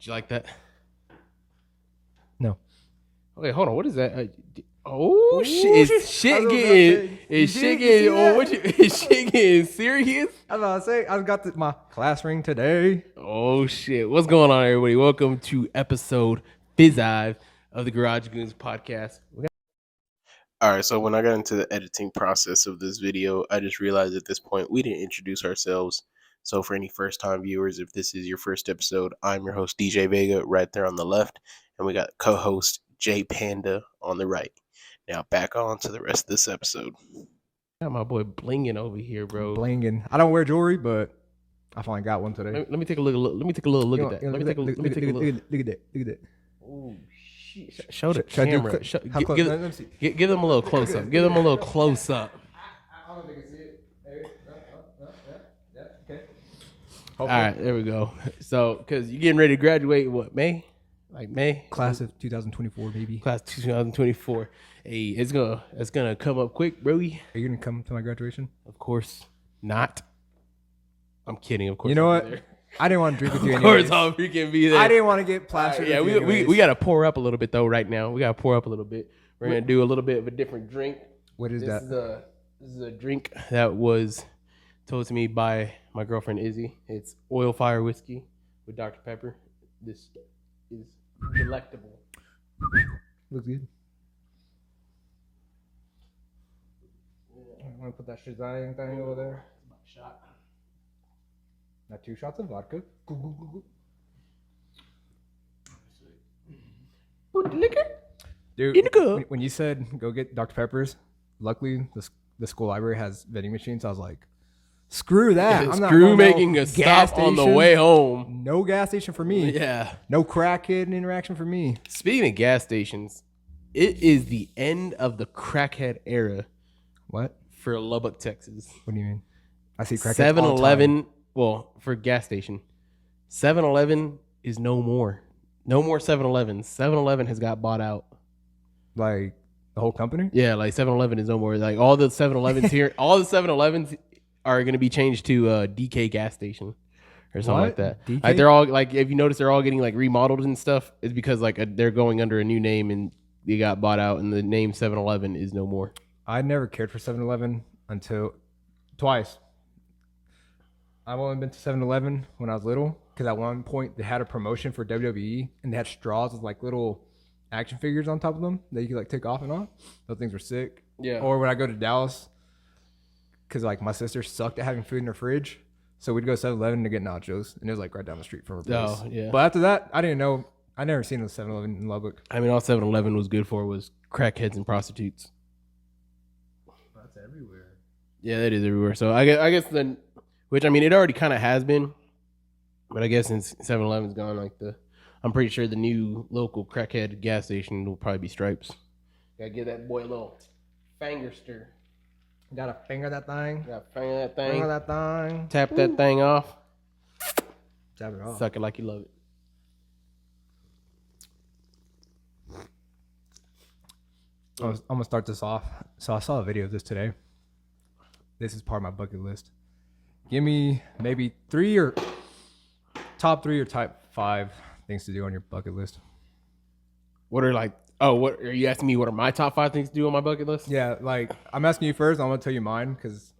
Did you like that? No. Okay, hold on. What is that? Oh shit! Is shit getting serious? I was about to say, I got my class ring today. Oh shit! What's going on, everybody? Welcome to episode 5 of the Garage Goonz podcast. All right, so when I got into the editing process of this video, I just realized at this point we didn't introduce ourselves. So for any first-time viewers, if this is your first episode, I'm your host, DJ Vega, right there on the left, and we got co-host J Panda on the right. Now back on to the rest of this episode. Got my boy blinging over here, bro. Blinging. I don't wear jewelry, but I finally got one today. Let me take a look. Let me take a little look at that. Let me take a look. Look at that. Oh shit! Show the Should I do camera. how close? Let me see. Give them a little close up. Give them a little close up. I don't think I see it. There. Yeah. Okay. All right, there we go. So, because you're getting ready to graduate, what, May? Like May? Class of 2024, baby. Class 2024. Hey, it's gonna come up quick, bro. Are you gonna come to my graduation? Of course not. I'm kidding. Of course. You know I'll what? be there. I didn't want to drink with you Of anyways. course, I'll freaking be there. I didn't want to get plastered. Yeah, with you we anyways. gotta pour up a little bit though. Right now, we gotta pour up a little bit. We're gonna do a little bit of a different drink. What is that? This is a drink that was told to me by my girlfriend Izzy. It's oil fire whiskey with Dr. Pepper. This is delectable. Looks good. I'm gonna put that Shazam thing over there. Shot. Now 2 shots of vodka. Put the liquor Dude, in the cup. when you said go get Dr. Pepper's, luckily the school library has vending machines. I was like, screw that. I'm not Screw going to making no a gas stop on the station. way home. No gas station for me. Yeah. No crackhead interaction for me. Speaking of gas stations, it is the end of the crackhead era What? for Lubbock, Texas. What do you mean? I see crackheads all the 7-Eleven, well, for gas station, 7-Eleven is no more. No more 7-Elevens. 7-Eleven has got bought out. Like the whole company? Yeah, like 7-Eleven is no more. Like all the 7-Elevens here, all the 7-Elevens are going to be changed to DK gas station or something like that. DK? Like they're all like, if you notice, they're all getting like remodeled and stuff. It's because like they're going under a new name and they got bought out, and the name 7-Eleven is no more. I never cared for 7-Eleven until twice. I've only been to 7-Eleven when I was little because at one point they had a promotion for WWE and they had straws with like little action figures on top of them that you could like take off and on. Those things were sick. Yeah. Or when I go to Dallas, because like my sister sucked at having food in her fridge, so we'd go to 7-Eleven to get nachos, and it was like right down the street from her place. Oh, yeah. But after that, I didn't know. I never seen a 7-Eleven in Lubbock. I mean, all 7-Eleven was good for was crackheads and prostitutes. That's everywhere. Yeah, that is everywhere. So I guess then, which I mean, it already kind of has been, but I guess since 7-Eleven's gone, like I'm pretty sure the new local crackhead gas station will probably be Stripes. Gotta give that boy a little finger stir. Gotta finger that thing. Gotta finger that thing. Finger that thing. Tap that thing off. Tap it off. Suck it like you love it. I'm gonna start this off. So I saw a video of this today. This is part of my bucket list. Give me maybe top 3 or top 5 things to do on your bucket list. What are like? Oh, what are you asking me? What are my top 5 things to do on my bucket list? Yeah, like I'm asking you first. I'm gonna tell you mine because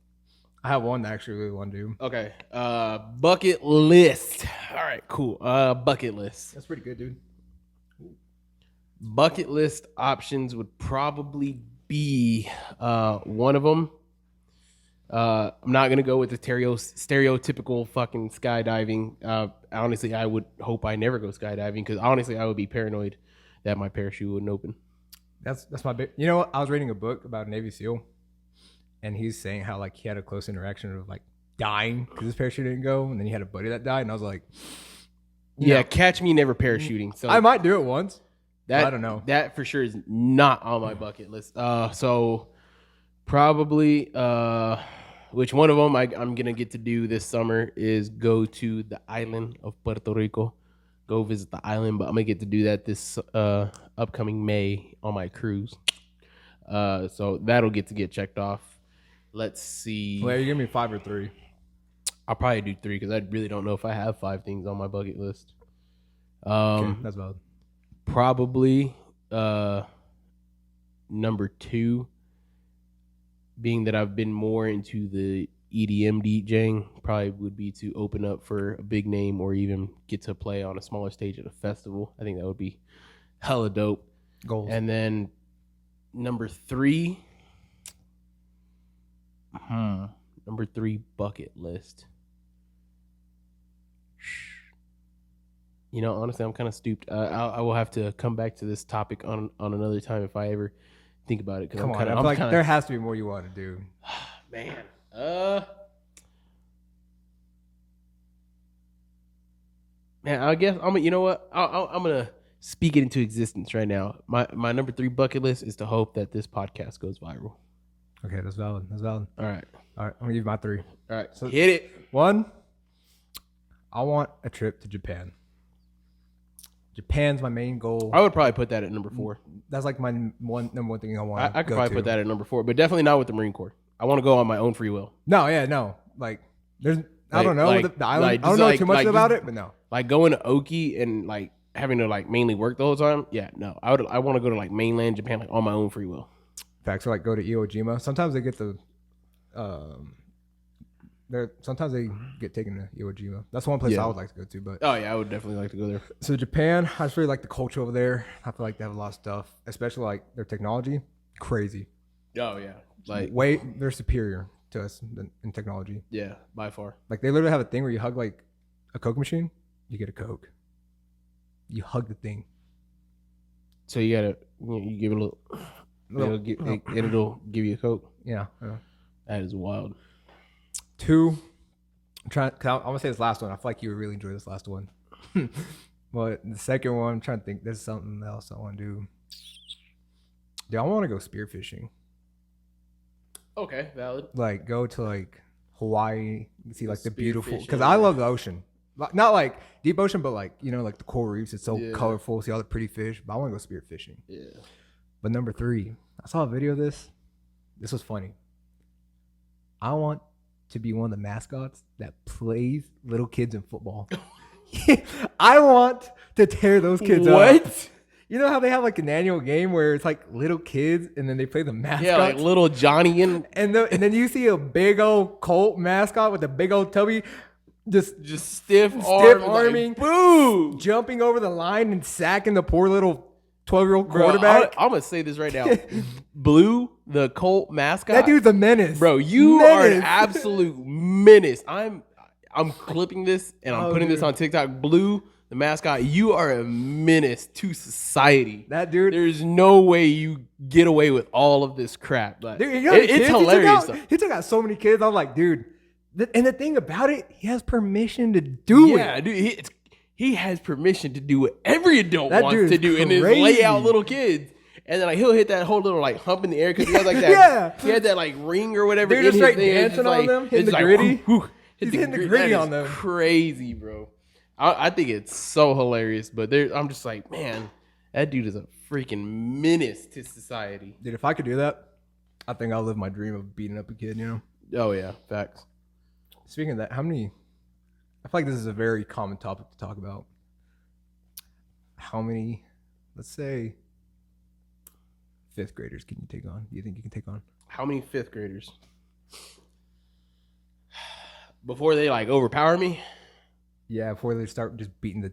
I have one that I actually really want to do. Okay. Bucket list. All right, cool. Bucket list. That's pretty good, dude. Bucket list options would probably be one of them. I'm not gonna go with the stereotypical fucking skydiving. Honestly, I would hope I never go skydiving because honestly, I would be paranoid that my parachute wouldn't open. That's my big. You know what? I was reading a book about a Navy SEAL, and he's saying how like he had a close interaction of like dying because his parachute didn't go, and then he had a buddy that died, and I was like, Yeah, catch me never parachuting. So I might do it once. that I don't know. That for sure is not on my bucket list. So probably which one of them I'm gonna get to do this summer is go to the island of Puerto Rico. Go visit the island, but I'm gonna get to do that this upcoming May on my cruise. So that'll get checked off. Let's see. Well, you give me 5 or 3. I'll probably do 3 because I really don't know if I have 5 things on my bucket list. Okay, that's valid. Probably number 2, being that I've been more into the EDM DJing, probably would be to open up for a big name or even get to play on a smaller stage at a festival. I think that would be hella dope. Goals. And then number 3, bucket list. You know, honestly, I'm kind of stupid. I will have to come back to this topic on another time if I ever think about it. Come on, I feel like there has to be more you want to do. Man, I guess you know what? I'm gonna speak it into existence right now. My number 3 bucket list is to hope that this podcast goes viral. Okay, that's valid. All right, I'm gonna give you my 3. All right, so hit it. 1, I want a trip to Japan. Japan's my main goal. I would probably put that at number 4. That's like my number one thing I want. I could probably put that at number 4, but definitely not with the Marine Corps. I want to go on my own free will. No. Like, I don't know the island. Like, I don't know too much about it, but no. Like going to Oki and like having to like mainly work the whole time. Yeah, no. I want to go to like mainland Japan like on my own free will. Facts. So like go to Iwo Jima. Sometimes they get sometimes they get taken to Iwo Jima. That's one place I would like to go to. But oh yeah, I would definitely like to go there. So Japan, I just really like the culture over there. I feel like they have a lot of stuff, especially like their technology, crazy. Oh yeah, like they're superior to us in technology. Yeah, by far. Like they literally have a thing where you hug like a Coke machine, you get a Coke. You hug the thing. So you gotta you give it a little, it'll give you a Coke. Yeah. That is wild. 2, I'm gonna say this last one. I feel like you would really enjoy this last one. But the second one, I'm trying to think. There's something else I want to do. Dude, I want to go spearfishing. Okay, valid. Like go to like Hawaii, see like the beautiful. Because I love the ocean. Not like deep ocean, but like like the coral reefs. It's so colorful. See all the pretty fish. But I want to go spearfishing. Yeah. But number 3, I saw a video of this. This was funny. I want to be one of the mascots that plays little kids in football. I want to tear those kids up. What? You know how they have like an annual game where it's like little kids and then they play the mascot? Yeah, like little Johnny and then you see a big old Colt mascot with a big old tubby just stiff arming, like, boo, jumping over the line and sacking the poor little 12-year-old quarterback. I'm gonna say this right now. Blue, the Colt mascot. That dude's a menace. Bro, you are an absolute menace. I'm clipping this and I'm putting this on TikTok. Blue, the mascot, you are a menace to society. That dude. There's no way you get away with all of this crap. Like, dude, it's hilarious. He took out so many kids. I'm like, dude. And the thing about it, he has permission to do it. Yeah, dude. He has permission to do what every adult wants to do, crazy. And is lay out little kids. And then like he'll hit that whole little like hump in the air because he has like that. Yeah. He had that like ring or whatever. They're just straight dancing on them, hitting the gritty. He's hitting the gritty on them. Crazy, bro. I think it's so hilarious, but I'm just like, man, that dude is a freaking menace to society. Dude, if I could do that, I think I'll live my dream of beating up a kid. Oh yeah, facts. Speaking of that, I feel like this is a very common topic to talk about. How many, let's say, 5th graders can you take on? Do you think you can take on? How many 5th graders? Before they like overpower me? Yeah, before they start just beating the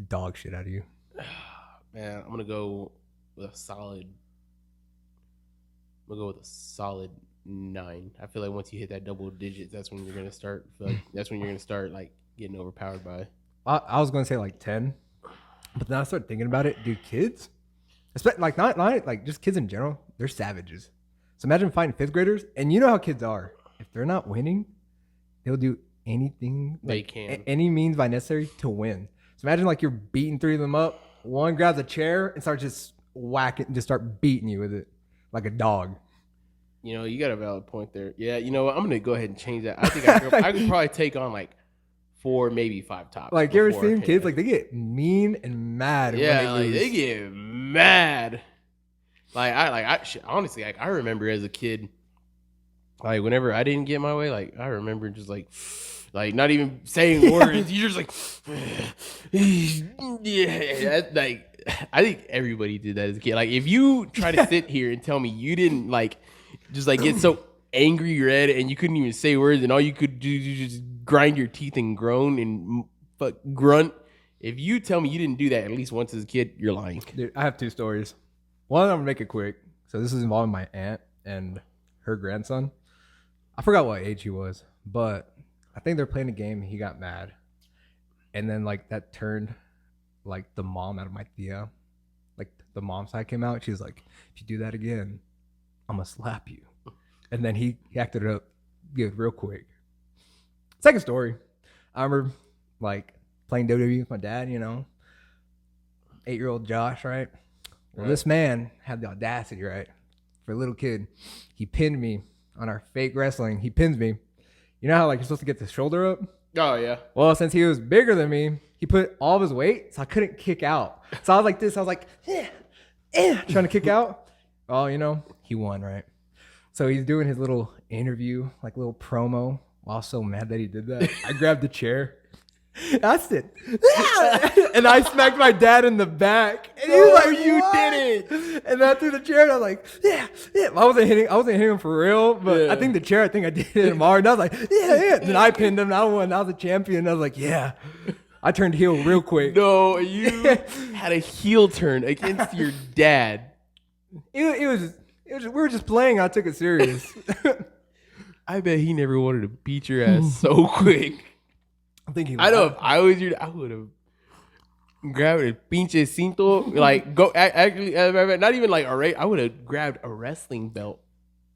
dog shit out of you. Man, I'm gonna go with a solid 9. I feel like once you hit that double digits, that's when you're gonna start. Like getting overpowered by. I was gonna say like 10, but then I started thinking about it. Dude, kids, like not like just kids in general, they're savages. So imagine fighting 5th graders, and you know how kids are. If they're not winning, they'll do anything they can, any means by necessary to win. So imagine like you're beating 3 of them up. One grabs a chair and starts just whacking, just start beating you with it like a dog. You got a valid point there. Yeah, you know what? I'm gonna go ahead and change that. I think I could probably take on like 4, maybe 5 tops. Like you ever seen kids like they get mean and mad? Yeah, like they get mad. Like I honestly, like I remember as a kid, Like whenever I didn't get my way, like I remember just like not even saying words. You're just like, yeah. Like I think everybody did that as a kid. Like if you try to sit here and tell me you didn't like just like get so angry red and you couldn't even say words and all you could do is just grind your teeth and groan and grunt. If you tell me you didn't do that at least once as a kid, you're lying. Dude, I have 2 stories. One, I'm gonna make it quick. So this is involving my aunt and her grandson. I forgot what age he was, but I think they're playing a game. He got mad, and then like that turned like the mom out of my tia. Like the mom side came out. She was like, "If you do that again, I'm gonna slap you." And then he acted up good real quick. Second story, I remember like playing WWE with my dad. 8-year-old Josh, right? Well, this man had the audacity, right? For a little kid, he pinned me on our fake wrestling. He pins me. You know how like you're supposed to get the shoulder up? Oh yeah. Well, since he was bigger than me, he put all of his weight, so I couldn't kick out. So I was like this. I was like, trying to kick out. Oh, he won, right? So he's doing his little interview, like little promo. Well, I was so mad that he did that. I grabbed the chair. That's it. And I smacked my dad in the back. And he was like, "You did it!" And then I threw the chair, and I was like, "Yeah." I wasn't hitting him for real, but I think I did hit him hard. And I was like, "Yeah." And then I pinned him. And I won. I was a champion. And I was like, "Yeah." I turned heel real quick. No, you had a heel turn against your dad. It was we were just playing. I took it serious. I bet he never wanted to beat your ass so quick. I'm thinking. I know if I was you, I would have grabbed a pinche cinto, like go actually, not even like I would have grabbed a wrestling belt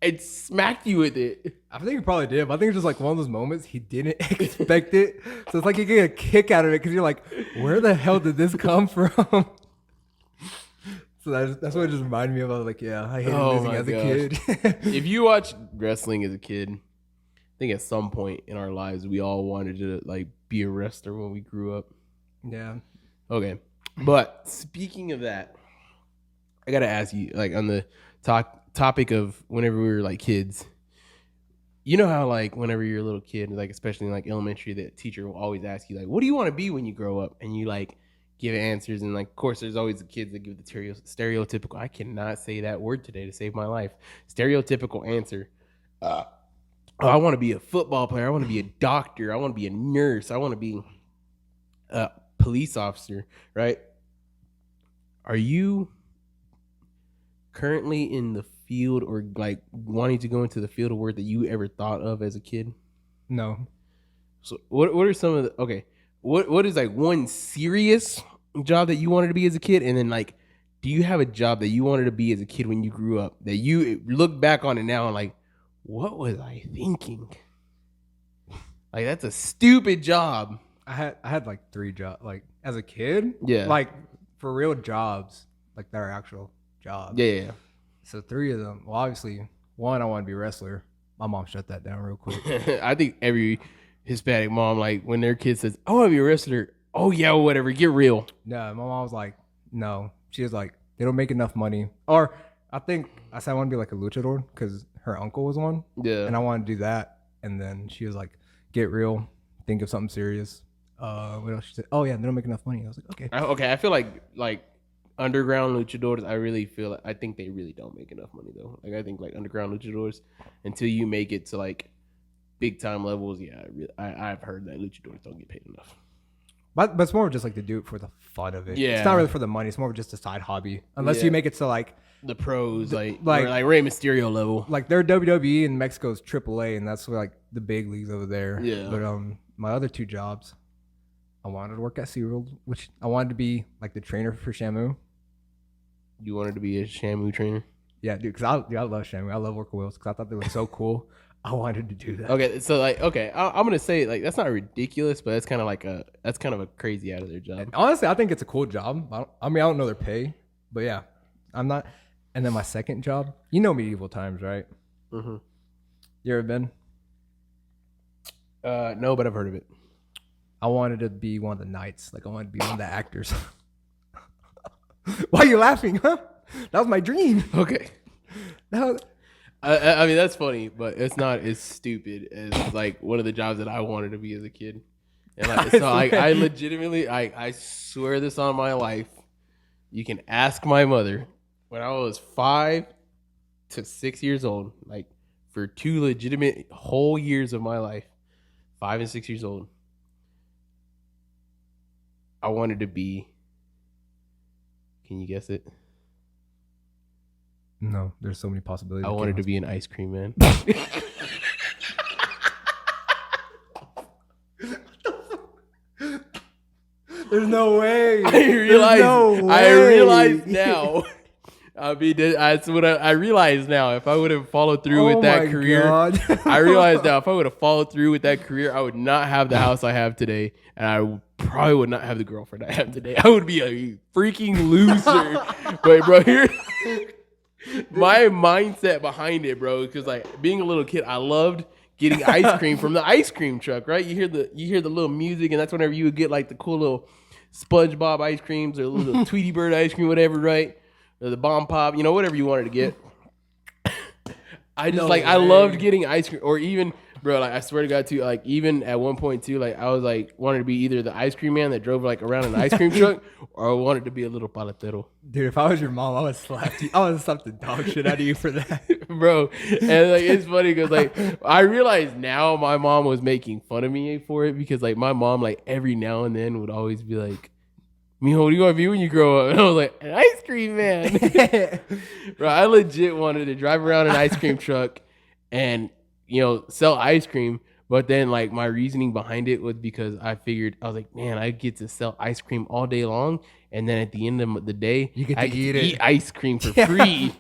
and smacked you with it. I think he probably did, but I think it's just like one of those moments he didn't expect it. So it's like you get a kick out of it because you're like, where the hell did this come from? So that's what it just reminded me of. I was like, yeah, I hated losing as a kid. If you watch wrestling as a kid, I think at some point in our lives we all wanted to like be a wrestler when we grew up. Yeah. Okay. But speaking of that, I gotta ask you, like on the topic of whenever we were like kids, you know how like whenever you're a little kid, like especially in like elementary, the teacher will always ask you like, what do you want to be when you grow up? And you like give answers, and like of course there's always the kids that give the stereotypical, I cannot say that word today to save my life, stereotypical answer. I want to be a football player, I want to be a doctor, I want to be a nurse, I want to be a police officer, right? Are you currently in the field or like wanting to go into the field of work that you ever thought of as a kid? No. So what are some of the what is like one serious job that you wanted to be as a kid, and then like do you have a job that you wanted to be as a kid when you grew up that you look back on it now and like, what was I thinking? Like that's a stupid job. I had like 3 jobs, like as a kid. Yeah. Like for real jobs, like they're actual jobs. Yeah. So 3 of them. Well, obviously, one, I want to be a wrestler. My mom shut that down real quick. I think every Hispanic mom, like when their kid says, "I want to be a wrestler," oh yeah, whatever, get real. No, my mom was like, no. She was like, they don't make enough money. Or I think I said I want to be like a luchador because her uncle was one. Yeah. And I want to do that. And then she was like, get real. Think of something serious. What else? She said, oh yeah, they don't make enough money. I was like, okay. I feel like underground luchadors, I think they really don't make enough money though. Like I think like underground luchadors, until you make it to like big time levels, yeah, I've heard that luchadors don't get paid enough. But it's more just like to do it for the fun of it. Yeah. It's not really for the money. It's more of just a side hobby. Unless you make it to like the pros, like Rey Mysterio level. Like they're WWE in Mexico's AAA, and that's like the big leagues over there. Yeah. But my other 2 jobs, I wanted to work at SeaWorld, which I wanted to be like the trainer for Shamu. You wanted to be a Shamu trainer? Yeah, dude, because I love Shamu. I love working with whales because I thought they were so cool. I wanted to do that. Okay, so like, I'm gonna say like that's not ridiculous, but that's kind of a crazy out of their job. And honestly, I think it's a cool job. I don't know their pay, but yeah, I'm not. And then my second job, you know, Medieval Times, right? Mm-hmm. You ever been? No, but I've heard of it. I wanted to be one of the knights. Like I wanted to be one of the actors. Why are you laughing, huh? That was my dream. Okay. I mean, that's funny, but it's not as stupid as like one of the jobs that I wanted to be as a kid. And like, so like, I legitimately, I swear this on my life. You can ask my mother when I was 5 to 6 years old, like for 2 legitimate whole years of my life, 5 and 6 years old. I wanted to be. Can you guess it? No, there's so many possibilities. I wanted to be an ice cream man. There's no way. I realize now. I mean, that's what I realize now. If I would have followed through with that career, I realize now if I would have followed through with that career, I would not have the house I have today, and I probably would not have the girlfriend I have today. I would be a freaking loser. But bro, here, my mindset behind it, bro, because like being a little kid, I loved getting ice cream from the ice cream truck. Right? You hear the little music, and that's whenever you would get like the cool little SpongeBob ice creams or little Tweety Bird ice cream, whatever, right? Or the Bomb Pop, whatever you wanted to get. I loved getting ice cream, or even, bro, like I swear to God, too, like even at one point too, like I was like wanted to be either the ice cream man that drove like around in an ice cream truck, or I wanted to be a little paletero. Dude, if I was your mom, I would slap you. I would slap the dog shit out of you for that, bro. And like it's funny because like I realize now my mom was making fun of me for it because like my mom like every now and then would always be like, Mijo, what do you want to be when you grow up? And I was like, an ice cream man. Bro, I legit wanted to drive around an ice cream truck and, sell ice cream. But then, like, my reasoning behind it was because I was like, man, I get to sell ice cream all day long. And then at the end of the day, you get to I get eat to it. Eat ice cream for free.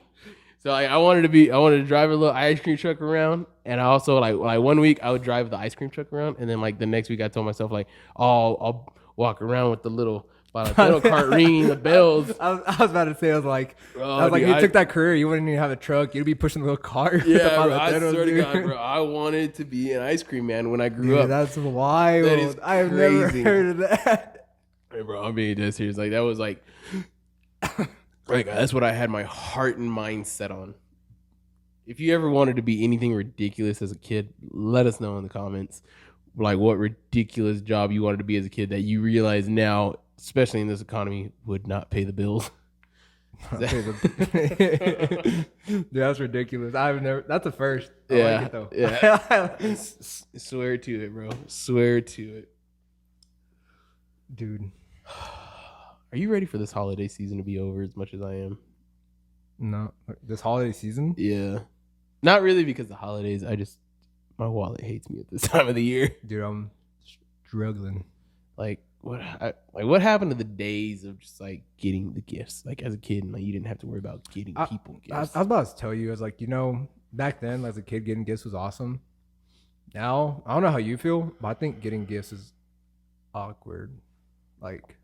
So like, I wanted to drive a little ice cream truck around. And I also, like 1 week, I would drive the ice cream truck around. And then, like, the next week, I told myself, like, I'll walk around with the little cart ringing the bells. I was about to say, I was like, dude, you took that career, you wouldn't even have a truck. You'd be pushing the little cart. Yeah, bro, I swear to God, bro, I wanted to be an ice cream man when I grew up. That's wild. That is I have never heard of that. Hey, bro, I'm being dead serious. Like that was like that's what I had my heart and mind set on. If you ever wanted to be anything ridiculous as a kid, let us know in the comments. Like what ridiculous job you wanted to be as a kid that you realize now, especially in this economy, would not pay the bills. Dude, that's ridiculous. That's a first. I Yeah, like it though. yeah. Swear to it, bro. Swear to it. Dude. Are you ready for this holiday season to be over as much as I am? No. This holiday season? Yeah. Not really because the holidays. My wallet hates me at this time of the year. Dude, I'm struggling. Like what happened to the days of just like getting the gifts? Like as a kid, like you didn't have to worry about getting people gifts. I was about to tell you, I was like, back then as a kid getting gifts was awesome. Now, I don't know how you feel, but I think getting gifts is awkward. Like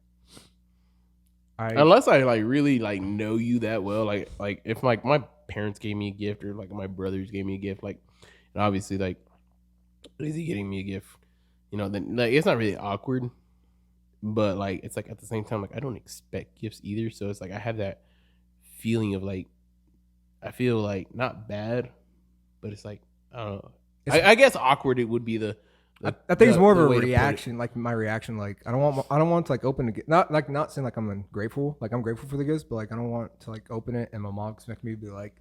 unless I like really like know you that well, like if like my parents gave me a gift or like my brothers gave me a gift, like and obviously like is he getting me a gift? Then like it's not really awkward, but like it's like at the same time like I don't expect gifts either, so it's like I have that feeling of like I feel like not bad, but it's like I don't know. I guess awkward it would be the I think it's more of a reaction, like my reaction. Like I don't want to like open the gift. Not saying like I'm ungrateful. Like I'm grateful for the gifts, but like I don't want to like open it and my mom expects me to be like,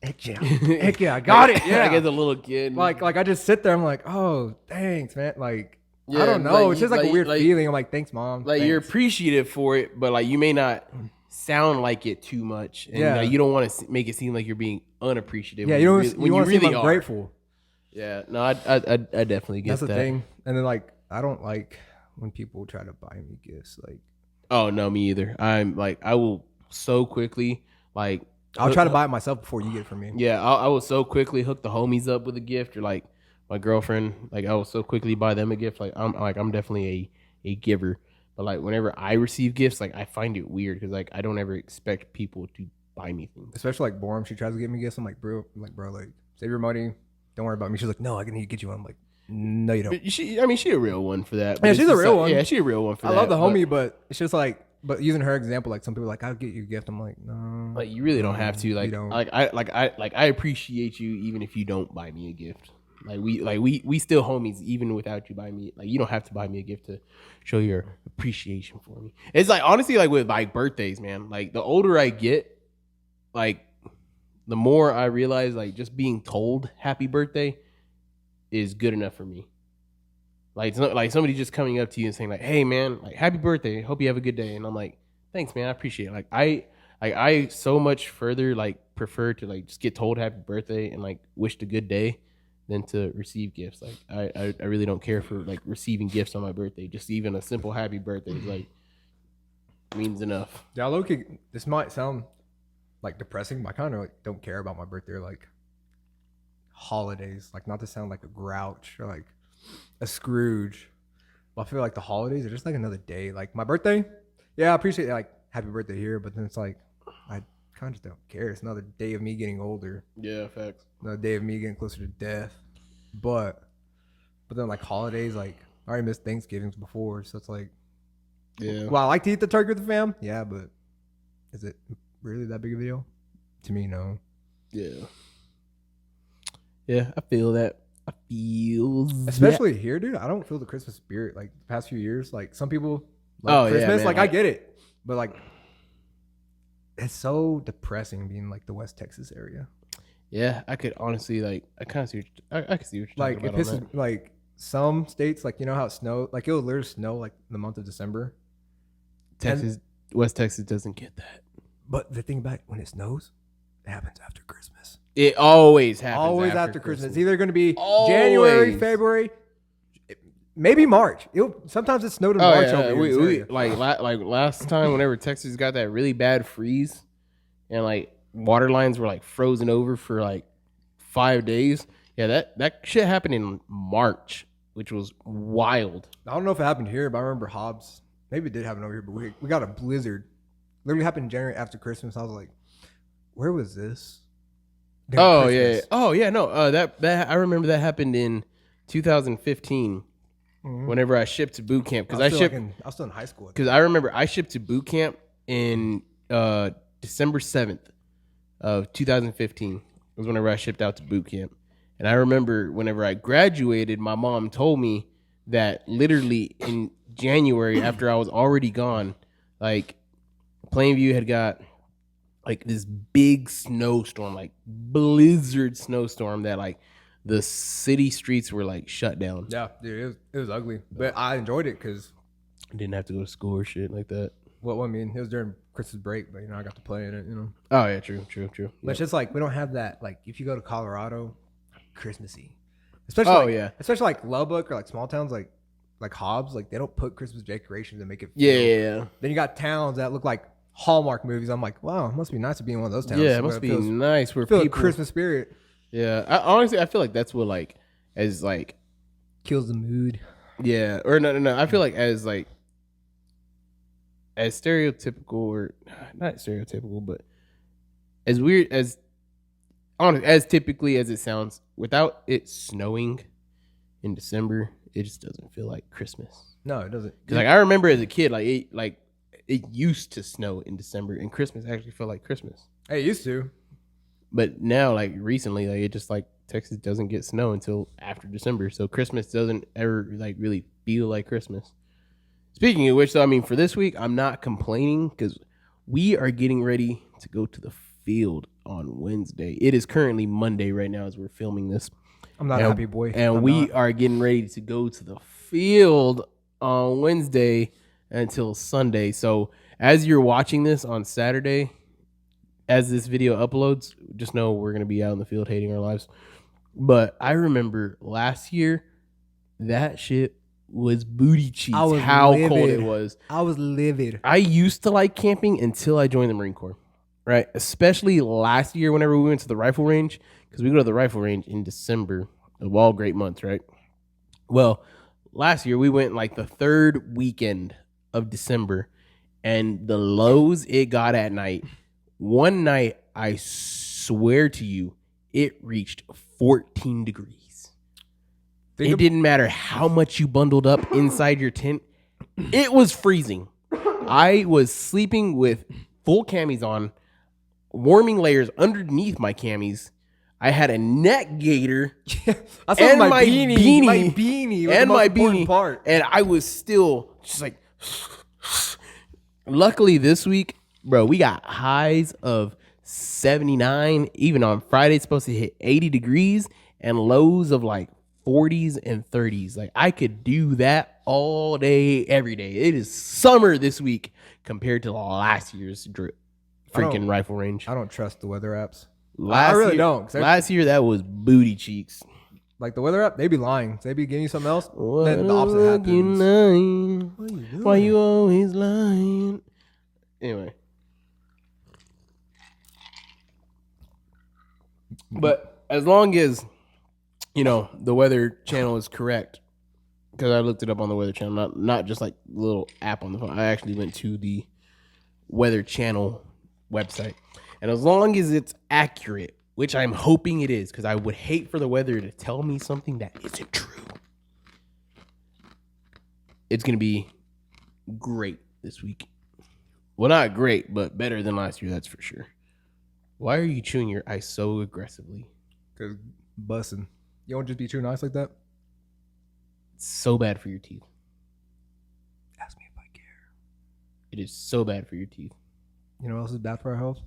heck yeah, I got it. Yeah, I get a little kid. Like I just sit there. I'm like, oh, thanks, man. Like yeah, I don't know. Like, it's just like a weird feeling. I'm like, thanks, mom. Like thanks. You're appreciative for it, but like you may not sound like it too much, and you don't want to make it seem like you're being unappreciative. Yeah, you really are grateful. Yeah, no, I definitely get that. That's the thing. And then like I don't like when people try to buy me gifts. Like, oh no, me either. I'm like I will so quickly like I'll try to buy it myself before you get it from me. Yeah, I will so quickly hook the homies up with a gift, or like my girlfriend. Like I will so quickly buy them a gift. Like I'm definitely a giver. But like whenever I receive gifts, like I find it weird because like I don't ever expect people to buy me things. Especially like Borum, she tries to get me gifts. I'm like, bro, like save your money. Don't worry about me. She's like, no, I can get you one. I'm like, no, you don't. She a real one for that. Yeah, she's a real one. Yeah, she's a real one for that. I love the homie, but it's just like But using her example, like some people are like, I'll get you a gift. I'm like, no. Like you really don't have to. you Like don't. I appreciate you even if you don't buy me a gift. We still homies even without you buying me. Like you don't have to buy me a gift to show your appreciation for me. It's like honestly like with like birthdays, man. Like the older I get, like the more I realize like just being told happy birthday is good enough for me. Like it's not like somebody just coming up to you and saying like, "Hey man, like happy birthday. Hope you have a good day." And I'm like, "Thanks, man. I appreciate it." Like I so much further like prefer to like just get told happy birthday and like wished a good day than to receive gifts. Like I really don't care for like receiving gifts on my birthday. Just even a simple happy birthday is like means enough. Yeah, low-key, this might sound like depressing, but I kind of like don't care about my birthday or like holidays. Like not to sound like a grouch or like a Scrooge, but I feel like the holidays are just like another day. Like my birthday, yeah, I appreciate like happy birthday here, but then it's like I kind of just don't care. It's another day of me getting older. Yeah, facts. Another day of me getting closer to death. But then like holidays, like I already missed Thanksgivings before, so it's like, Yeah. well, I like to eat the turkey with the fam. Yeah, but is it really that big of a deal? To me, no. Yeah. Yeah, I feel that. I feel Especially here, dude. I don't feel the Christmas spirit. Like the past few years, like some people like Oh, yeah, Christmas. man, like like- I get it, but like it's so depressing being like the West Texas area. Yeah, I could honestly like I kind of see what I can see what you're Like talking it about. on pisses like some states, like you know how it snowed, like it will literally snow like the month of December. that. Texas, West Texas doesn't get that. But the thing about it, when it snows, it happens after Christmas. It always happens. Always after Christmas. It's either going to be Always. January, February, maybe March. Sometimes it snowed in March over here. in this area. Like last time, whenever Texas got that really bad freeze, and like water lines were like frozen over for like 5 days. Yeah, that shit happened in March, which was wild. I don't know if it happened here, but I remember Hobbs. Maybe it did happen over here, but we got a blizzard. Literally happened in January after Christmas. I was like, where was this? During Oh Christmas. yeah. Oh yeah. No. That I remember that happened in 2015. Mhm. Whenever I shipped to boot camp because I I was shipped I was still in high school. because I remember I shipped to boot camp in December 7th of 2015 was whenever I shipped out to boot camp. And I remember whenever I graduated, my mom told me that literally in January, after I was already gone, like Plainview had got like this big snowstorm, like blizzard snowstorm that like the city streets were like shut down. Yeah, dude, it was ugly, but I enjoyed it because I didn't have to go to school or shit like that. I mean, it was during Christmas break, but I got to play in it, Oh yeah, true. But it's just like we don't have that. Like if you go to Colorado, Christmassy, especially especially like Lubbock or like small towns like Hobbs, like they don't put Christmas decorations and make it. Yeah. Then you got towns that look like Hallmark movies. I'm like, wow, it must be nice to be in one of those towns. Yeah, it must be nice where feel people. the Christmas spirit. Yeah, honestly, I feel like that's what like as like Kills the mood. yeah, or no. I feel like as like as stereotypical or not stereotypical, but as weird as honest as typically as it sounds, without it snowing in December, it just doesn't feel like Christmas. No, it doesn't. Because like I remember as a kid, like it used to snow in December, and Christmas actually felt like Christmas. Hey, it used to. But now, like recently, like it just like Texas doesn't get snow until after December, so Christmas doesn't ever like really feel like Christmas. Speaking of which, though, I mean, for this week, I'm not complaining because we are getting ready to go to the field on Wednesday. It is currently Monday right now as we're filming this. I'm not a happy boy. And we are getting ready to go to the field on Wednesday until Sunday. So as you're watching this on Saturday, as this video uploads, just know we're going to be out in the field hating our lives. But I remember last year, that shit was booty cheeks. How cold it was. I was livid. I used to like camping until I joined the Marine Corps, right? Especially last year whenever we went to the rifle range, because we go to the rifle range in December of all great months, right? Well, last year we went like the third weekend of December, and the lows it got at night. One night, I swear to you, it reached 14 degrees. It didn't matter how much you bundled up inside your tent. It was freezing. I was sleeping with full camis on, warming layers underneath my camis. I had a neck gaiter I saw and my my beanie. My beanie, beanie was the and most my important beanie, part. and I was still just like. Luckily this week, bro, we got highs of 79. Even on Friday, it's supposed to hit 80 degrees and lows of like 40s and 30s. Like I could do that all day, every day. It is summer this week compared to last year's freaking rifle range. I don't trust the weather apps. Last I really year, don't. 'Cause Last year that was booty cheeks. like the weather app, they be lying. They be giving you something else. What Then the opposite are you happens. lying? What are you doing? Why you always lying? Anyway. But as long as, the Weather Channel is correct, because I looked it up on the Weather Channel, not just like the little app on the phone. I actually went to the Weather Channel website. And as long as it's accurate, which I'm hoping it is, because I would hate for the weather to tell me something that isn't true, it's going to be great this week. Well, not great, but better than last year, that's for sure. Why are you chewing your ice so aggressively? Because bussin'. You don't just be too nice like that? It's so bad for your teeth. Ask me if I care. It is so bad for your teeth. You know what else is bad for our health?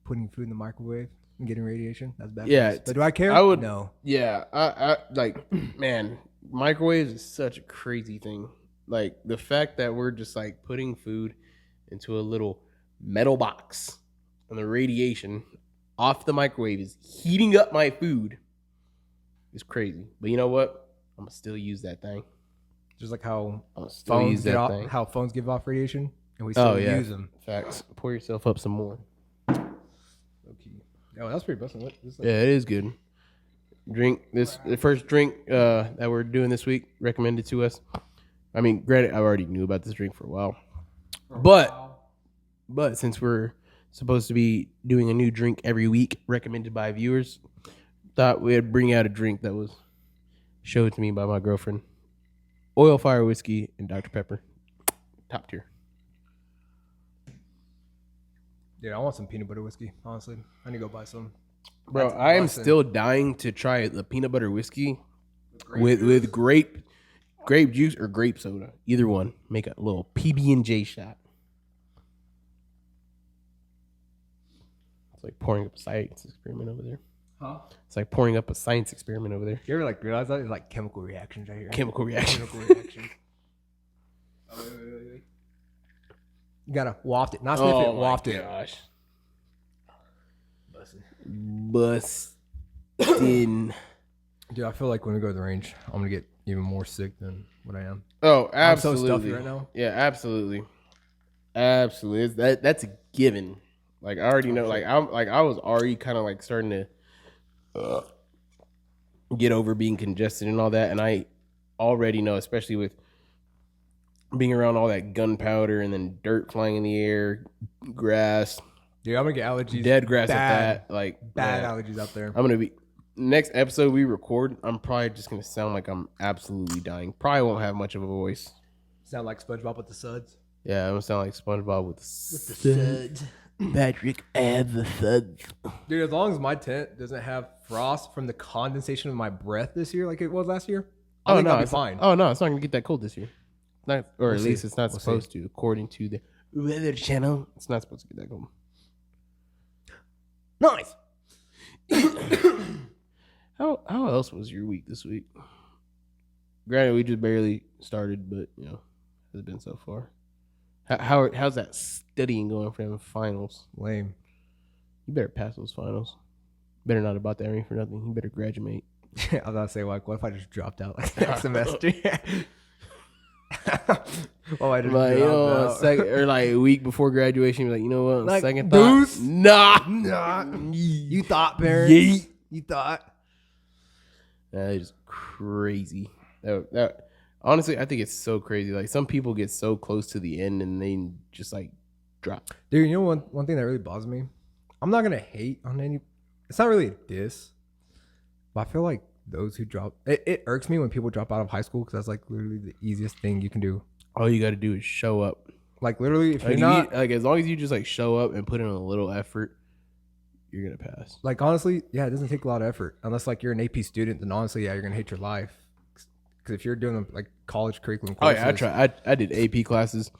Putting food in the microwave and getting radiation. That's bad Yeah, for us. But do I care? I would. No. Yeah, I like, man, microwaves is such a crazy thing. Like the fact that we're just like putting food into a little metal box and the radiation off the microwave is heating up my food is crazy. But you know what? I'm gonna still use that thing. Just like how I'm gonna still use that thing. how phones give off radiation and we still use them. Facts. Pour yourself up some more. Okay. Oh, that's pretty bussin'. Yeah, it is good. Drink this. The first drink that we're doing this week recommended to us. I mean, granted, I already knew about this drink for a while, but since we're supposed to be doing a new drink every week recommended by viewers, thought we'd bring out a drink that was showed to me by my girlfriend. Oil Fire Whiskey and Dr. Pepper. Top tier. Yeah, I want some peanut butter whiskey, honestly. I need to go buy some. Bro, That's I am bussin'. still dying to try the peanut butter whiskey with grape juice or grape soda. Either one. Make a little PB&J shot. It's like pouring up a science experiment over there. Huh? It's like pouring up a science experiment over there. You ever realize that? It's like chemical reactions right here. Chemical reaction. Chemical reactions. Oh, wait. You gotta waft it. Not sniff it, waft it. Gosh. Bustin'. Dude, I feel like when we go to the range, I'm gonna get even more sick than what I am. Oh, absolutely. I'm so stuffy right now. Yeah, absolutely. Absolutely. That's a given. Like I already know. I was already kind of like starting to get over being congested and all that, and I already know, especially with being around all that gunpowder and then dirt flying in the air, grass, Dude, I'm gonna get allergies. dead grass bad, at that. Like bad man, allergies out there. I'm gonna be next episode we record. I'm probably just gonna sound like I'm absolutely dying. Probably won't have much of a voice. Sound like SpongeBob with the suds. Yeah, I'm gonna sound like SpongeBob with the suds. Patrick and the suds. Dude, as long as my tent doesn't have frost from the condensation of my breath this year, like it was last year, I think I'll be fine. Oh no, it's not gonna get that cold this year. Not, or We'll at see. least it's not We'll supposed to, according to the Weather Channel. It's not supposed to get that cold. Nice. How else was your week this week? Granted, we just barely started, but has it been so far? How's that studying going for them finals? Lame. You better pass those finals. Better not about that ring for nothing. You better graduate. I was gonna say, like, what if I just dropped out like next semester? Oh, I just Like, dropped out. or like a week before graduation, you're like, you know what? Like, Second deuce? thought, nah. You thought, parents? Yeet. You thought? That is crazy. That honestly, I think it's so crazy. Like some people get so close to the end and they just like drop. Dude, you know one thing that really bothers me? I'm not gonna hate on any. It's not really a diss, but I feel like those who drop it irks me when people drop out of high school because that's like literally the easiest thing you can do. All you got to do is show up. Like literally, if Like, you're not like as long as you just like show up and put in a little effort, you're gonna pass. like honestly, yeah, it doesn't take a lot of effort unless like you're an AP student. Then honestly, yeah, you're gonna hate your life. Because if you're doing like college curriculum Oh courses, yeah, I tried. I did AP classes.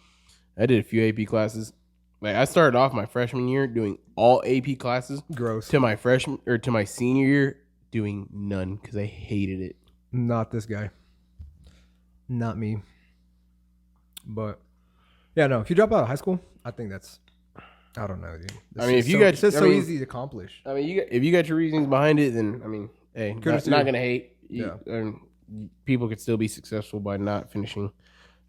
I did a few AP classes. Like I started off my freshman year doing all AP classes. gross. To my freshman or to my senior year doing none because I hated it. Not this guy. Not me. But yeah, no. If you drop out of high school, I think that's. I don't know, dude. I mean, if you got, it's just I so mean, easy to accomplish. I mean, if you got your reasons behind it, then I mean, hey, not gonna hate. People could still be successful by not finishing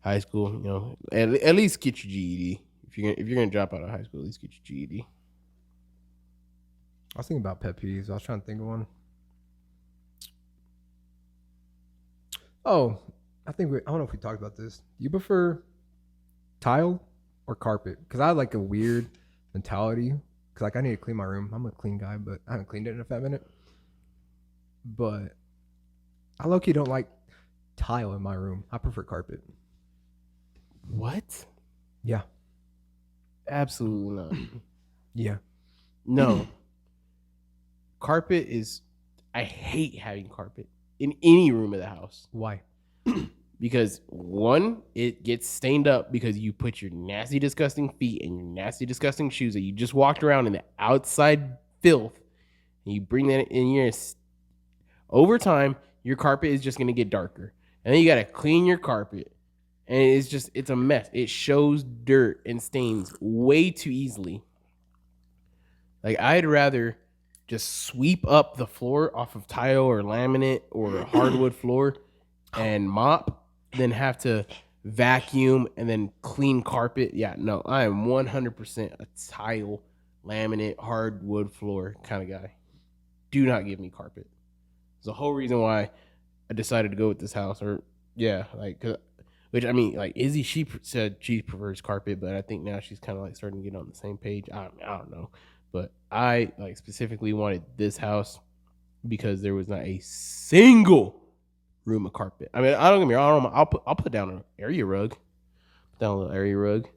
high school. You know, at least get your GED. If you're gonna drop out of high school, at least get your GED. I was thinking about pet peeves. I was trying to think of one. Oh, I don't know if we talked about this. Do you prefer tile or carpet? Because I have like a weird mentality. Because like I need to clean my room. I'm a clean guy, but I haven't cleaned it in a fat minute. But I low-key don't like tile in my room. I prefer carpet. What? Yeah. Absolutely not. Yeah. No. Carpet is. I hate having carpet in any room of the house. Why? Because one, it gets stained up because you put your nasty, disgusting feet and your nasty, disgusting shoes that you just walked around in the outside filth, and you bring that in your. Over time, your carpet is just going to get darker, and then you got to clean your carpet, and it's a mess. It shows dirt and stains way too easily. Like I'd rather just sweep up the floor off of tile or laminate or hardwood floor and mop than have to vacuum and then clean carpet. Yeah, no, I am 100% a tile, laminate, hardwood floor kind of guy. Do not give me carpet. It's the whole reason why I decided to go with this house. Or yeah, like, which I mean, like Izzy, she said she prefers carpet, but I think now she's kind of like starting to get on the same page. I don't know. But I like specifically wanted this house because there was not a single room of carpet. I mean, I don't get me wrong. I'll put down an area rug, put down a little area rug,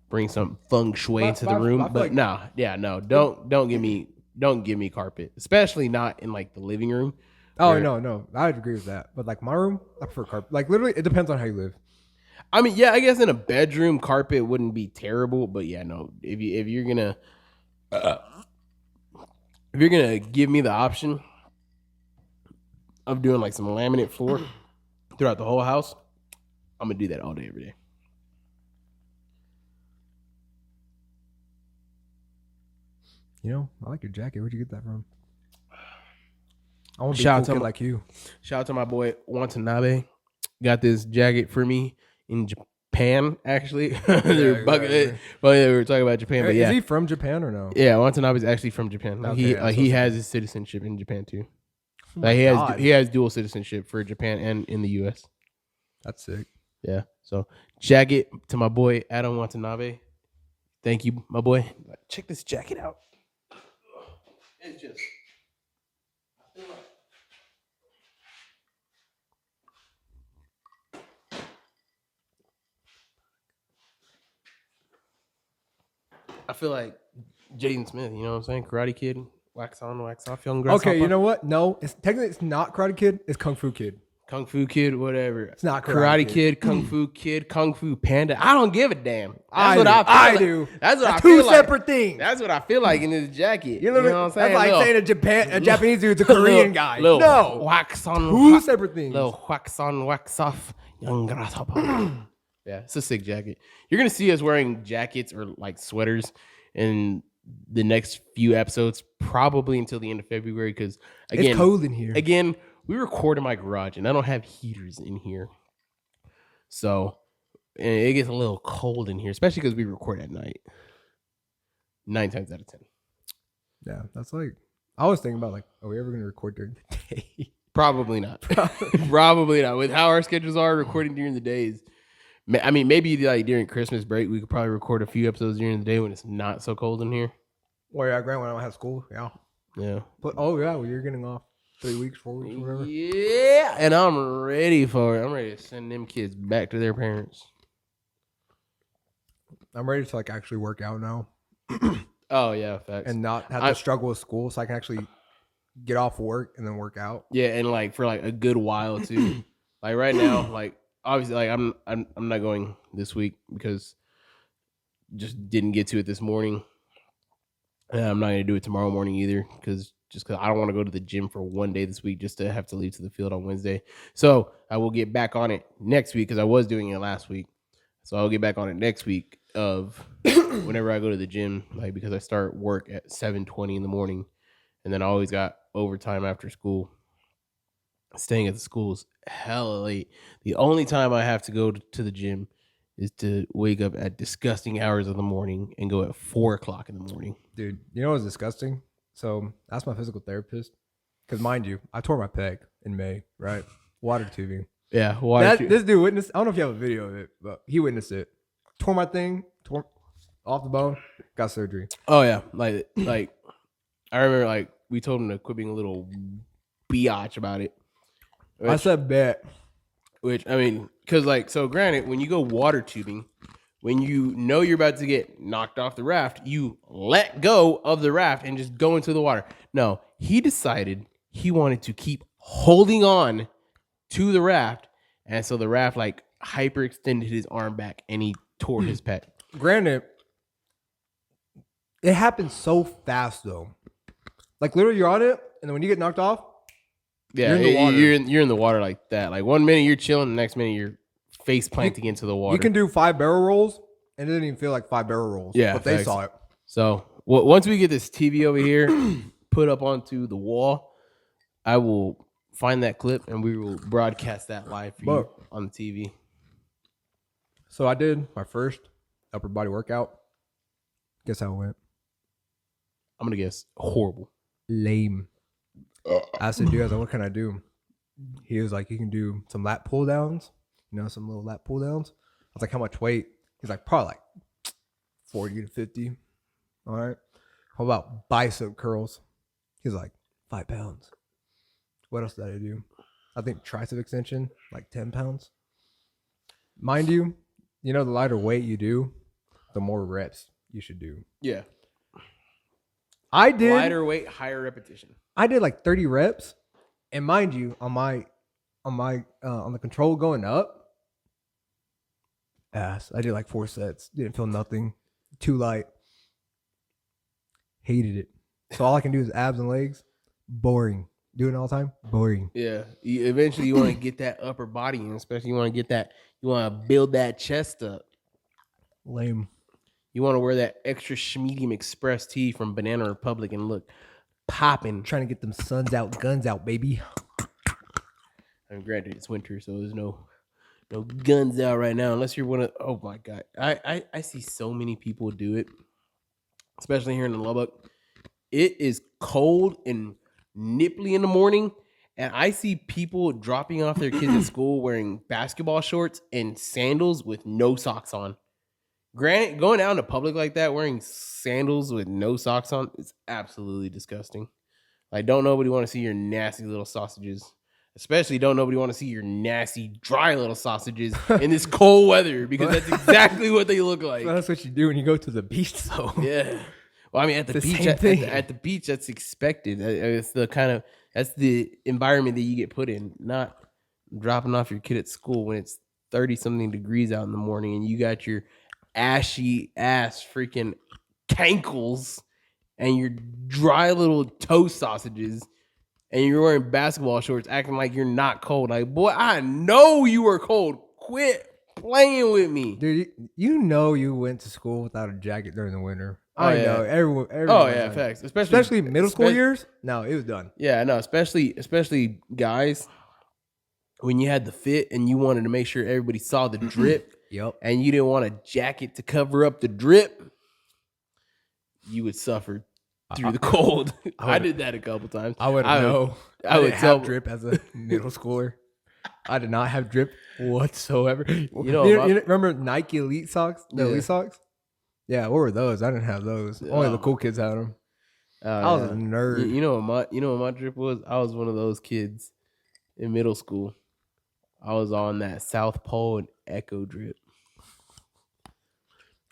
bring some feng shui into the room. But no, don't give me carpet, especially not in like the living room. Oh no, I would agree with that. But like my room, I prefer carpet. Like literally, it depends on how you live. I mean, yeah, I guess in a bedroom, carpet wouldn't be terrible. But yeah, no, if you're gonna give me the option of doing like some laminate floor throughout the whole house, I'm gonna do that all day, every day. You know, I like your jacket. Where'd you get that from? I want to be Shout a out cool to kid like you. Shout out to my boy Watanabe. Got this jacket for me in Japan, actually. But we were talking about Japan. But yeah, is he from Japan or no? Yeah, Watanabe's actually from Japan. Like he has his citizenship in Japan too. Like he has dual citizenship for Japan and in the U.S. That's sick. Yeah. So jacket to my boy Adam Watanabe. Thank you, my boy. Check this jacket out. It's just. I feel like Jaden Smith, you know what I'm saying? Karate Kid, wax on, wax off, young grasshopper. Okay, you know what? No, it's not Karate Kid. It's Kung Fu Kid. Kung Fu Kid, whatever. It's not Karate Kid, Kung Fu Kid, Kung Fu Panda. I don't give a damn. I do. That's what I feel feel like. Two separate things. That's what I feel like in this jacket. You know what I'm saying? That's like saying a Japanese dude's a Korean guy. No. Wax on. Two separate things. Little wax on, wax off, young grasshopper. Yeah, it's a sick jacket. You're going to see us wearing jackets or like sweaters in the next few episodes, probably until the end of February, because again, it's cold in here. Again, we record in my garage and I don't have heaters in here, so it gets a little cold in here, especially because we record at night. 9 times out of 10. Yeah, that's like I was thinking about like, are we ever going to record during the day? Probably not. Probably not. With how our schedules are, recording during the days. I mean, maybe like during Christmas break, we could probably record a few episodes during the day when it's not so cold in here. Well, yeah, Grant, when I don't have school, yeah. Yeah. But well, you're getting off 3 weeks, 4 weeks, whatever. Yeah, and I'm ready for it. I'm ready to send them kids back to their parents. I'm ready to like actually work out now Oh yeah, facts. and not have to struggle with school, so I can actually get off work and then work out. Yeah, and like for like a good while too. Like right now, like obviously, like I'm not going this week because just didn't get to it this morning. And I'm not gonna do it tomorrow morning either because I don't want to go to the gym for one day this week just to have to leave to the field on Wednesday. So I will get back on it next week because I was doing it last week. So I'll get back on it next week of whenever I go to the gym, like because I start work at 7:20 in the morning, and then I always got overtime after school. Staying at the school is hella late. The only time I have to go to the gym is to wake up at disgusting hours of the morning and go at 4:00 in the morning. Dude, you know what's disgusting? So that's my physical therapist. Because mind you, I tore my pec in May, right? Water tubing. Yeah, why? This dude witnessed. I don't know if you have a video of it, but he witnessed it. Tore my thing, tore off the bone, got surgery. Oh yeah, like I remember like we told him to quit being a little biatch about it. I said bet. Which I mean, because like so, granted, when you go water tubing, when you know you're about to get knocked off the raft, you let go of the raft and just go into the water. No, he decided he wanted to keep holding on to the raft, and so the raft like hyperextended his arm back and he tore his pec. Granted, it happens so fast though. Like literally, you're on it, and then when you get knocked off, yeah, you're in the water. You're in the water like that. Like 1 minute you're chilling, the next minute you're face planting into the water. You can do 5 barrel rolls, and it didn't even feel like 5 barrel rolls. Yeah, but they saw it. So once we get this TV over here put up onto the wall, I will find that clip and we will broadcast that live for you on the TV. So I did my first upper body workout. Guess how it went? I'm gonna guess horrible. Lame. I said, dude, I was like, what can I do? He was like, you can do some lat pull downs. You know, some little lat pull downs. I was like, how much weight? He's like, probably like 40 to 50. All right. How about bicep curls? He's like, 5 pounds. What else did I do? I think tricep extension, like 10 pounds. Mind you, you know, the lighter weight you do, the more reps you should do. Yeah. I did Lighter weight, higher repetition. I did like 30 reps, and mind you, on the control going up, ass. I did like 4 sets. Didn't feel nothing. Too light. Hated it. So all I can do is abs and legs. Boring. Doing it all the time. Boring. Yeah. Eventually, you want to get that upper body, and especially you want to get that. You want to build that chest up. Lame. You want to wear that extra medium express tee from Banana Republic and look popping. Trying to get them suns out, guns out, baby. I mean, granted, it's winter, so there's no guns out right now, unless you're one of. Oh my god, I see so many people do it, especially here in Lubbock. It is cold and nipply in the morning, and I see people dropping off their kids at school wearing basketball shorts and sandals with no socks on. Granted, going out in the public like that, wearing sandals with no socks on, is absolutely disgusting. Like, don't nobody want to see your nasty little sausages. Especially don't nobody want to see your nasty, dry little sausages in this cold weather, because that's exactly what they look like. Well, that's what you do when you go to the beach, though. Yeah. Well, I mean, at the beach, at the beach, that's expected. It's that's the environment that you get put in. Not dropping off your kid at school when it's 30-something degrees out in the morning and you got your ashy ass freaking cankles and your dry little toast sausages and you're wearing basketball shorts acting like you're not cold. Like, boy, I know you were cold. Quit playing with me. Dude, you know you went to school without a jacket during the winter. Oh, I yeah. know. Everyone Oh, yeah, facts. Especially middle school years. No, it was done. Yeah, no, especially guys, when you had the fit and you wanted to make sure everybody saw the drip. Yep. And you didn't want a jacket to cover up the drip, you would suffer through the cold. I did that a couple times. I wouldn't know. I would didn't have drip as a middle schooler. I did not have drip whatsoever. You remember Nike Elite socks? The Elite socks? Yeah, what were those? I didn't have those. Only the cool kids had them. I was a nerd. You know what my drip was? I was one of those kids in middle school. I was on that South Pole and Echo drip.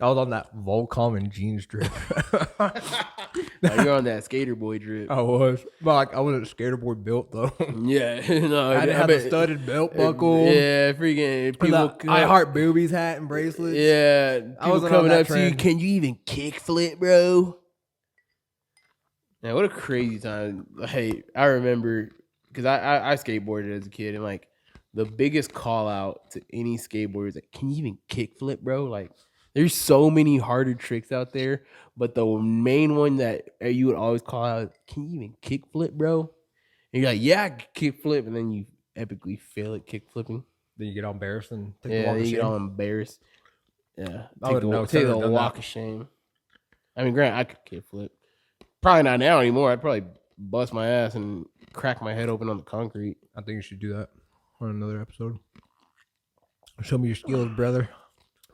I was on that Volcom and jeans drip. Like you're on that skater boy drip. I was, but like I wasn't a skateboard built though. Yeah, no, I didn't have the studded belt buckle. Yeah, freaking people. I heart boobies hat and bracelets. Yeah, people wasn't coming on that up to you. trend. Can you even kickflip, bro? Man, what a crazy time. Hey, I remember because I skateboarded as a kid, and like the biggest call out to any skateboarder is like, can you even kickflip, bro? Like, there's so many harder tricks out there, but the main one that you would always call out, can you even kickflip, bro? And you're like, yeah, I can kickflip, and then you epically fail at kickflipping. Then you get all embarrassed and take the Yeah, walk then of you get shame. all embarrassed. Yeah, I wouldn't know, take so I the would've done walk that. of shame. I mean, granted, I could kickflip. Probably not now anymore. I'd probably bust my ass and crack my head open on the concrete. I think you should do that on another episode. Show me your skills, brother.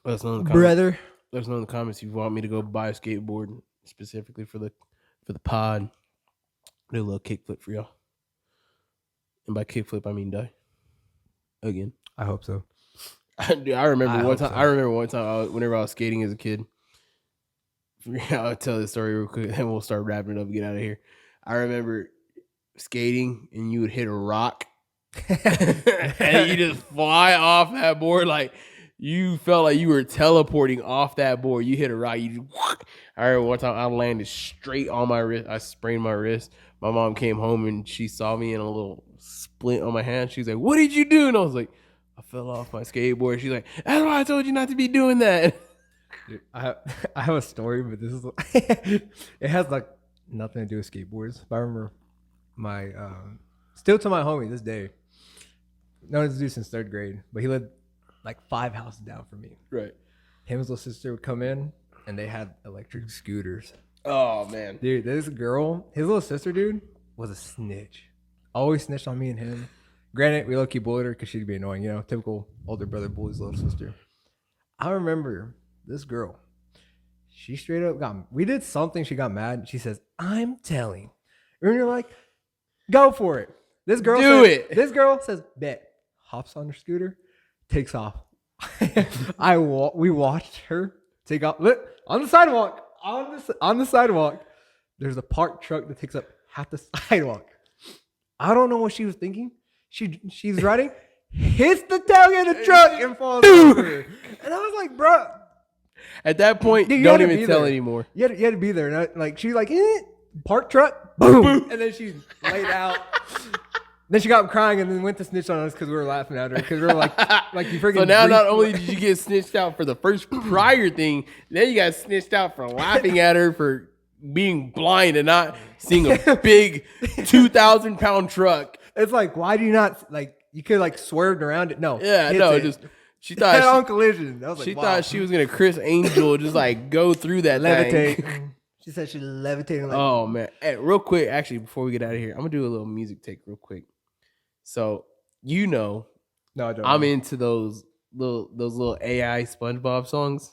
Let us know in the comments. Brother. Let us know in the comments if you want me to go buy a skateboard specifically for the pod. Do a little kickflip for y'all. And by kickflip, I mean die. Again. I hope so. Dude, I remember one hope time. so. I remember one time whenever I was skating as a kid. I'll tell this story real quick, and we'll start wrapping it up and get out of here. I remember skating, and you would hit a rock, and you just fly off that board like you felt like you were teleporting off that board. You hit a rock, you just. I remember one time I landed straight on my wrist. I sprained my wrist. My mom came home and she saw me in a little splint on my hand. She was like, "What did you do?" And I was like, "I fell off my skateboard." She's like, "That's why I told you not to be doing that." Dude, I have a story, but this is it has like nothing to do with skateboards. But I remember my still to my homie this day. Known this dude since 3rd grade, but he lived like 5 houses down from me. Right. Him and his little sister would come in, and they had electric scooters. Oh man. Dude, this girl, his little sister, dude, was a snitch. Always snitched on me and him. Granted, we low-key bullied her because she'd be annoying, you know, typical older brother bullies little sister. I remember this girl, she straight up we did something, she got mad. She says, "I'm telling." And you're like, go for it. This girl This girl says, bet. Hops on her scooter, takes off. We watched her take off. Look, on the sidewalk. On the sidewalk, there's a parked truck that takes up half the sidewalk. I don't know what she was thinking. She's riding, hits the tailgate of the truck and falls over. And I was like, bro. At that point, Dude, you don't had to even be tell there. anymore. You had to be there. And like she's like, park truck, boom, and then she laid out. Then she got crying and then went to snitch on us because we were laughing at her because we were like you freaking. So now, not only did you get snitched out for the first prior thing, then you got snitched out for laughing at her for being blind and not seeing a big 2,000-pound truck. It's like, why do you not like? You could like swerved around it. No, Yeah, hits no, it. just she Head thought on collision. I was like, she wow. thought she was gonna Chris Angel just like go through that levitate. thing. She said she levitating. Like, Oh man! Hey, real quick, actually, before we get out of here, I'm gonna do a little music take real quick. So no, I don't. I'm know. into those little AI SpongeBob songs.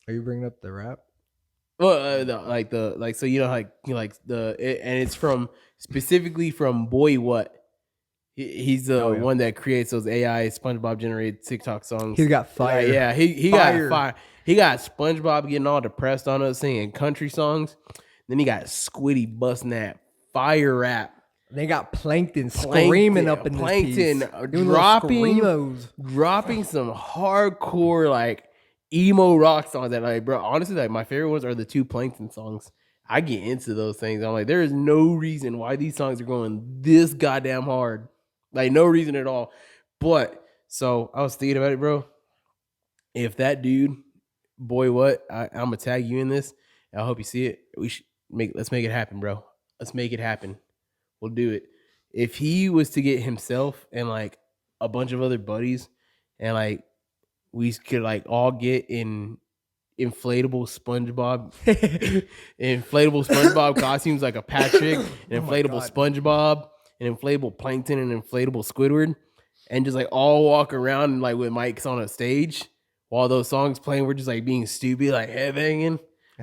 Are you bringing up the rap? Well, so you know and it's from specifically from Boy What. He's the one that creates those AI SpongeBob generated TikTok songs. He's got fire. Yeah, he Fire. got fire. He got SpongeBob getting all depressed on us singing country songs. Then he got Squiddy busting that fire rap. They got Plankton screaming up in Plankton this piece. Doing little screamos. dropping some hardcore like emo rock songs that like, bro, honestly, like my favorite ones are the 2 Plankton songs. I get into those things. I'm like, there is no reason why these songs are going this goddamn hard. Like no reason at all. But so I was thinking about it, bro. If that dude, Boy What, I'm gonna tag you in this. I hope you see it. Let's make it happen, bro. Let's make it happen. We'll do it. If he was to get himself and like a bunch of other buddies and like we could like all get in inflatable SpongeBob costumes like a Patrick, an inflatable SpongeBob, an inflatable Plankton, and an inflatable Squidward, and just like all walk around like with mics on a stage while those songs playing, we're just like being stupid, like headbanging.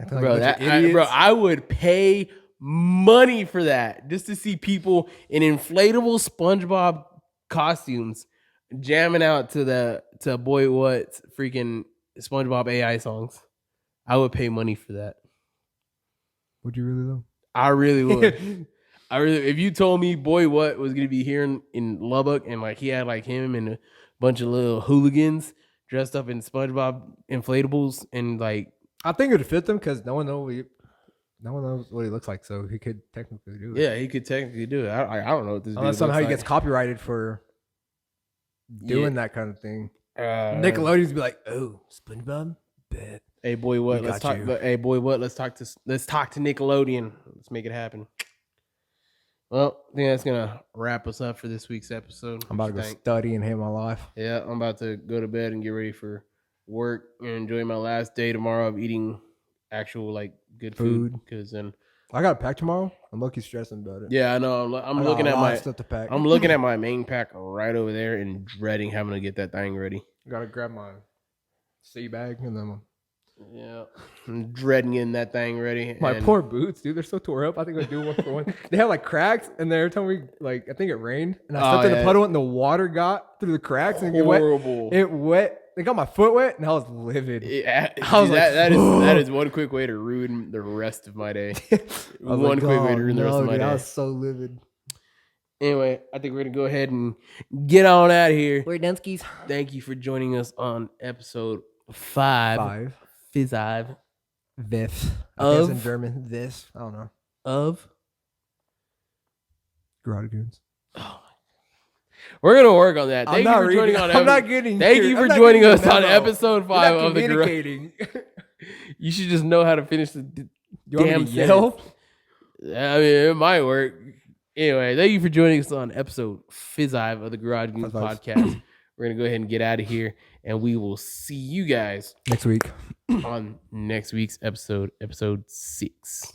Bro, I would pay money for that just to see people in inflatable SpongeBob costumes jamming out to Boy What freaking SpongeBob AI songs. I would pay money for that. Would you really though? I really would. If you told me Boy What was gonna be here in Lubbock and like he had like him and a bunch of little hooligans dressed up in SpongeBob inflatables and like I think it would fit them because no one knows what he looks like, so he could technically do it. yeah, he could technically do it. I don't know what this. Unless dude somehow looks he gets copyrighted for doing that kind of thing. Nickelodeon's be like, "Oh, SpongeBob, bet." Hey Boy What? We Let's got talk. you. Hey Boy What? Let's talk to Nickelodeon. Let's make it happen. Well, I think that's gonna wrap us up for this week's episode. I'm about to go study and hate my life. Yeah, I'm about to go to bed and get ready for work and enjoy my last day tomorrow of eating actual like good food. Because then I got to pack tomorrow. I'm lucky stressing about it. yeah, I know. I'm I got looking a at lot my of stuff to pack. I'm looking at my main pack right over there and dreading having to get that thing ready. I gotta grab my sea bag and then Yeah, I'm dreading getting that thing ready. my and- poor boots, dude. They're so tore up. I think I'll do one for one. They have like cracks, and every time I think it rained, and I stepped in the puddle, and the water got through the cracks and it wet. horrible. It wet. It got my foot wet, and I was livid. Yeah, I was dude, like, that is one quick way to ruin the rest of my day. I was One like, quick way "Oh, to ruin the rest of my dude, I day. was so livid. Anyway, I think we're gonna go ahead and get on out of here. We're Dunskies. Thank you for joining us on episode 5. Five This. I guess in Of- German. This. I don't know. of. Goonz. We're gonna work on that. I'm Thank you for joining on. I'm not getting. Thank you I'm for not joining getting us the on memo. episode We're 5 not of the Garage. communicating. You should just know how to finish the You want damn me to yell? sentence. I mean, it might work. Anyway, thank you for joining us on episode 5 of the Garage Goonz Five. podcast. We're gonna go ahead and get out of here, and we will see you guys Next week. on next week's episode 6.